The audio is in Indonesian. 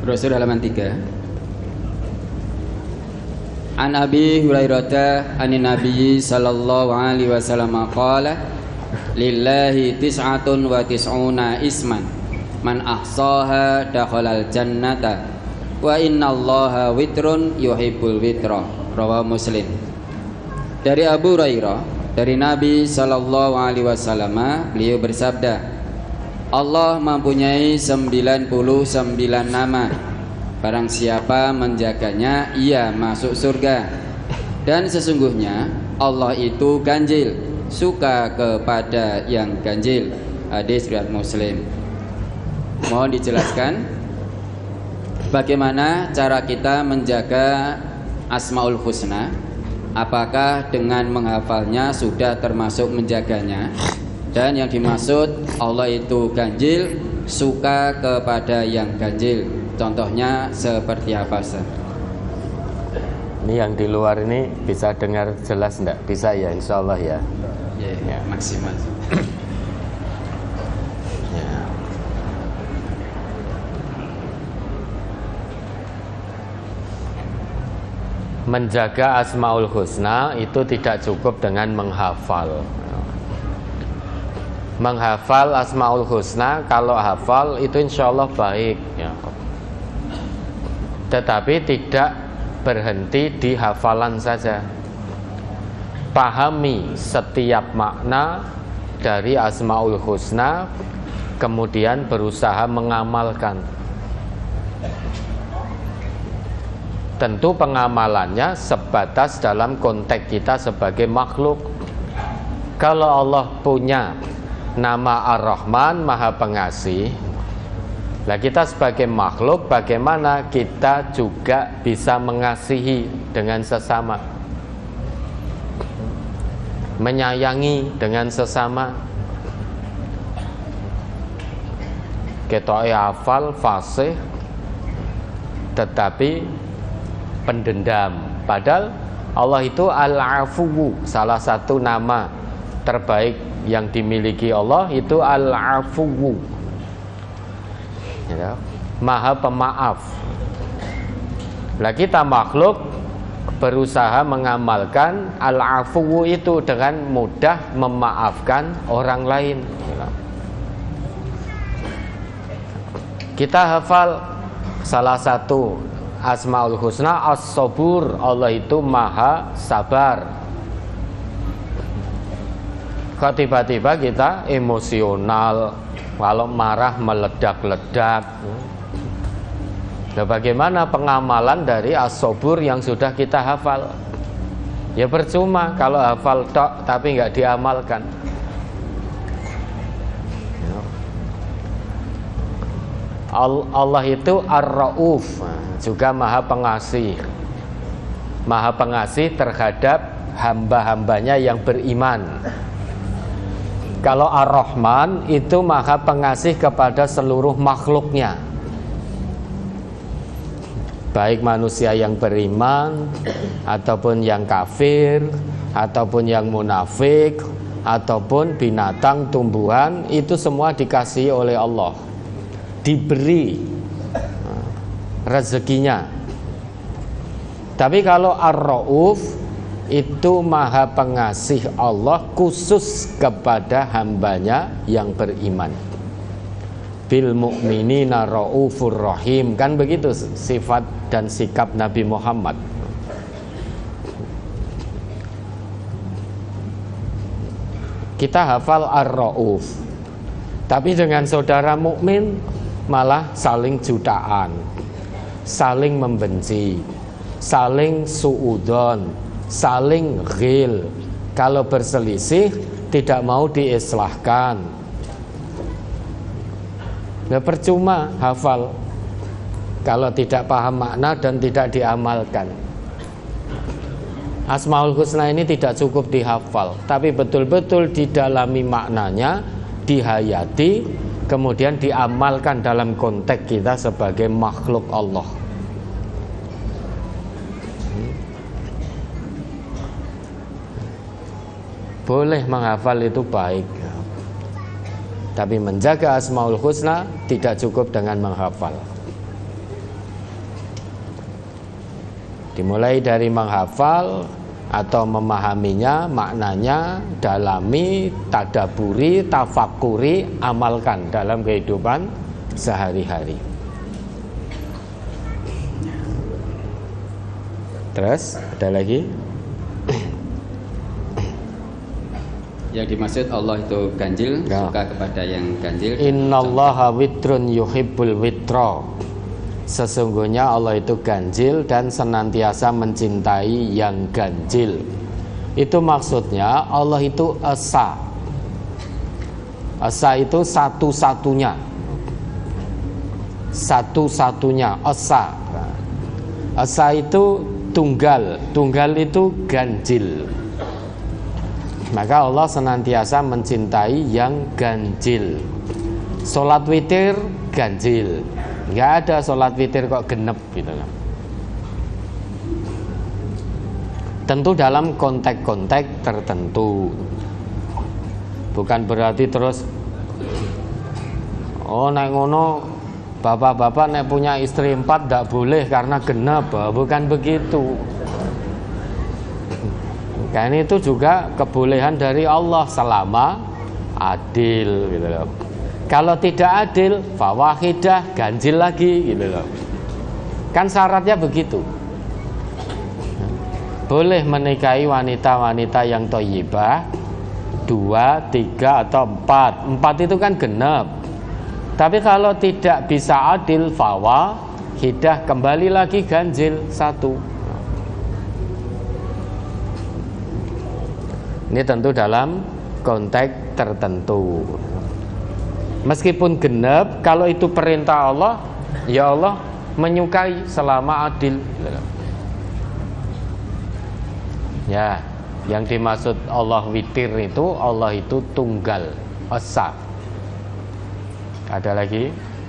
Brosur halaman 3. An Abi Hurairah anin Nabi sallallahu alaihi wasallam qala lillahi tis'atun wa tis'una isman man ahsaha dakhalal jannata wa innallaha witrun yuhibbul witra. Rawahu Muslim. Dari Abu Hurairah dari Nabi sallallahu alaihi wasallam, beliau bersabda, Allah mempunyai 99 nama. Barang siapa menjaganya, ia masuk surga. Dan sesungguhnya Allah itu ganjil, suka kepada yang ganjil. Hadis riwayat Muslim. Mohon dijelaskan bagaimana cara kita menjaga Asmaul Husna. Apakah dengan menghafalnya sudah termasuk menjaganya? Dan yang dimaksud Allah itu ganjil, suka kepada yang ganjil. Contohnya seperti apa, Ustaz? Ini yang di luar ini bisa dengar jelas enggak? Bisa ya, insya Allah ya. Ya, maksimal. Ya. Menjaga Asmaul Husna itu tidak cukup dengan menghafal. Menghafal Asmaul Husna, kalau hafal itu insya Allah baik ya. Tetapi tidak berhenti di hafalan saja. Pahami setiap makna dari Asmaul Husna, kemudian berusaha mengamalkan. Tentu pengamalannya sebatas dalam konteks kita sebagai makhluk. Kalau Allah punya nama Ar-Rahman, Maha Pengasih, nah kita sebagai makhluk bagaimana kita juga bisa mengasihi dengan sesama, menyayangi dengan sesama. Kita hafal fasih tetapi pendendam. Padahal Allah itu Al-Afuwu, salah satu nama terbaik yang dimiliki Allah itu Al-Afuwu ya, Maha Pemaaf. Nah kita makhluk berusaha mengamalkan Al-Afuwu itu dengan mudah memaafkan orang lain ya. Kita hafal salah satu Asmaul Husna As-Sabur, Allah itu Maha Sabar. Kok tiba-tiba kita emosional, kalau marah meledak-ledak. Nah, bagaimana pengamalan dari As-Sabur yang sudah kita hafal? Ya percuma kalau hafal tok tapi nggak diamalkan. Allah itu Ar-Rauf, juga Maha Pengasih. Maha Pengasih terhadap hamba-hambanya yang beriman. Kalau Ar-Rahman itu Maha Pengasih kepada seluruh makhluknya, baik manusia yang beriman ataupun yang kafir ataupun yang munafik ataupun binatang, tumbuhan, itu semua dikasihi oleh Allah, diberi rezekinya. Tapi kalau Ar-Rauf itu Maha Pengasih Allah khusus kepada hambanya yang beriman. Bil mu'minina raufur rahim, kan begitu sifat dan sikap Nabi Muhammad. Kita hafal Ar-Rauf, tapi dengan saudara mukmin malah saling jutaan, saling membenci, saling suudon, saling ghil. Kalau berselisih tidak mau diislahkan. Nah, percuma hafal kalau tidak paham makna dan tidak diamalkan. Asmaul Husna ini tidak cukup dihafal, tapi betul-betul didalami maknanya, dihayati, kemudian diamalkan dalam konteks kita sebagai makhluk Allah. Boleh menghafal itu baik, tapi menjaga Asmaul Husna tidak cukup dengan menghafal. Dimulai dari menghafal atau memahaminya, maknanya, dalami, tadaburi, tafakuri, amalkan dalam kehidupan sehari-hari. Terus ada lagi? Yang dimaksud Allah itu ganjil, Ya. suka kepada yang ganjil. Innallaha witrun yuhibbul witra. Sesungguhnya Allah itu ganjil dan senantiasa mencintai yang ganjil. Itu maksudnya Allah itu esa. Esa itu satu-satunya. Satu-satunya esa. Esa itu tunggal. Tunggal itu ganjil. Maka Allah senantiasa mencintai yang ganjil. Sholat witir ganjil. Nggak ada sholat witir kok genep gitu loh. Tentu dalam konteks-konteks tertentu. Bukan berarti terus nek ngono bapak-bapak nek punya istri 4 nggak boleh karena genep. Bukan begitu. Kan itu juga kebolehan dari Allah selama adil gitu loh. Kalau tidak adil, fawahidah, ganjil lagi gitu loh. Kan syaratnya begitu. Boleh menikahi wanita-wanita yang thayyibah 2, 3 atau 4. 4 itu kan genep. Tapi kalau tidak bisa adil, fawahidah, kembali lagi ganjil 1. Ini tentu dalam konteks tertentu. Meskipun genep, kalau itu perintah Allah, ya Allah menyukai selama adil. Ya, yang dimaksud Allah witir itu, Allah itu tunggal, esa. Ada lagi?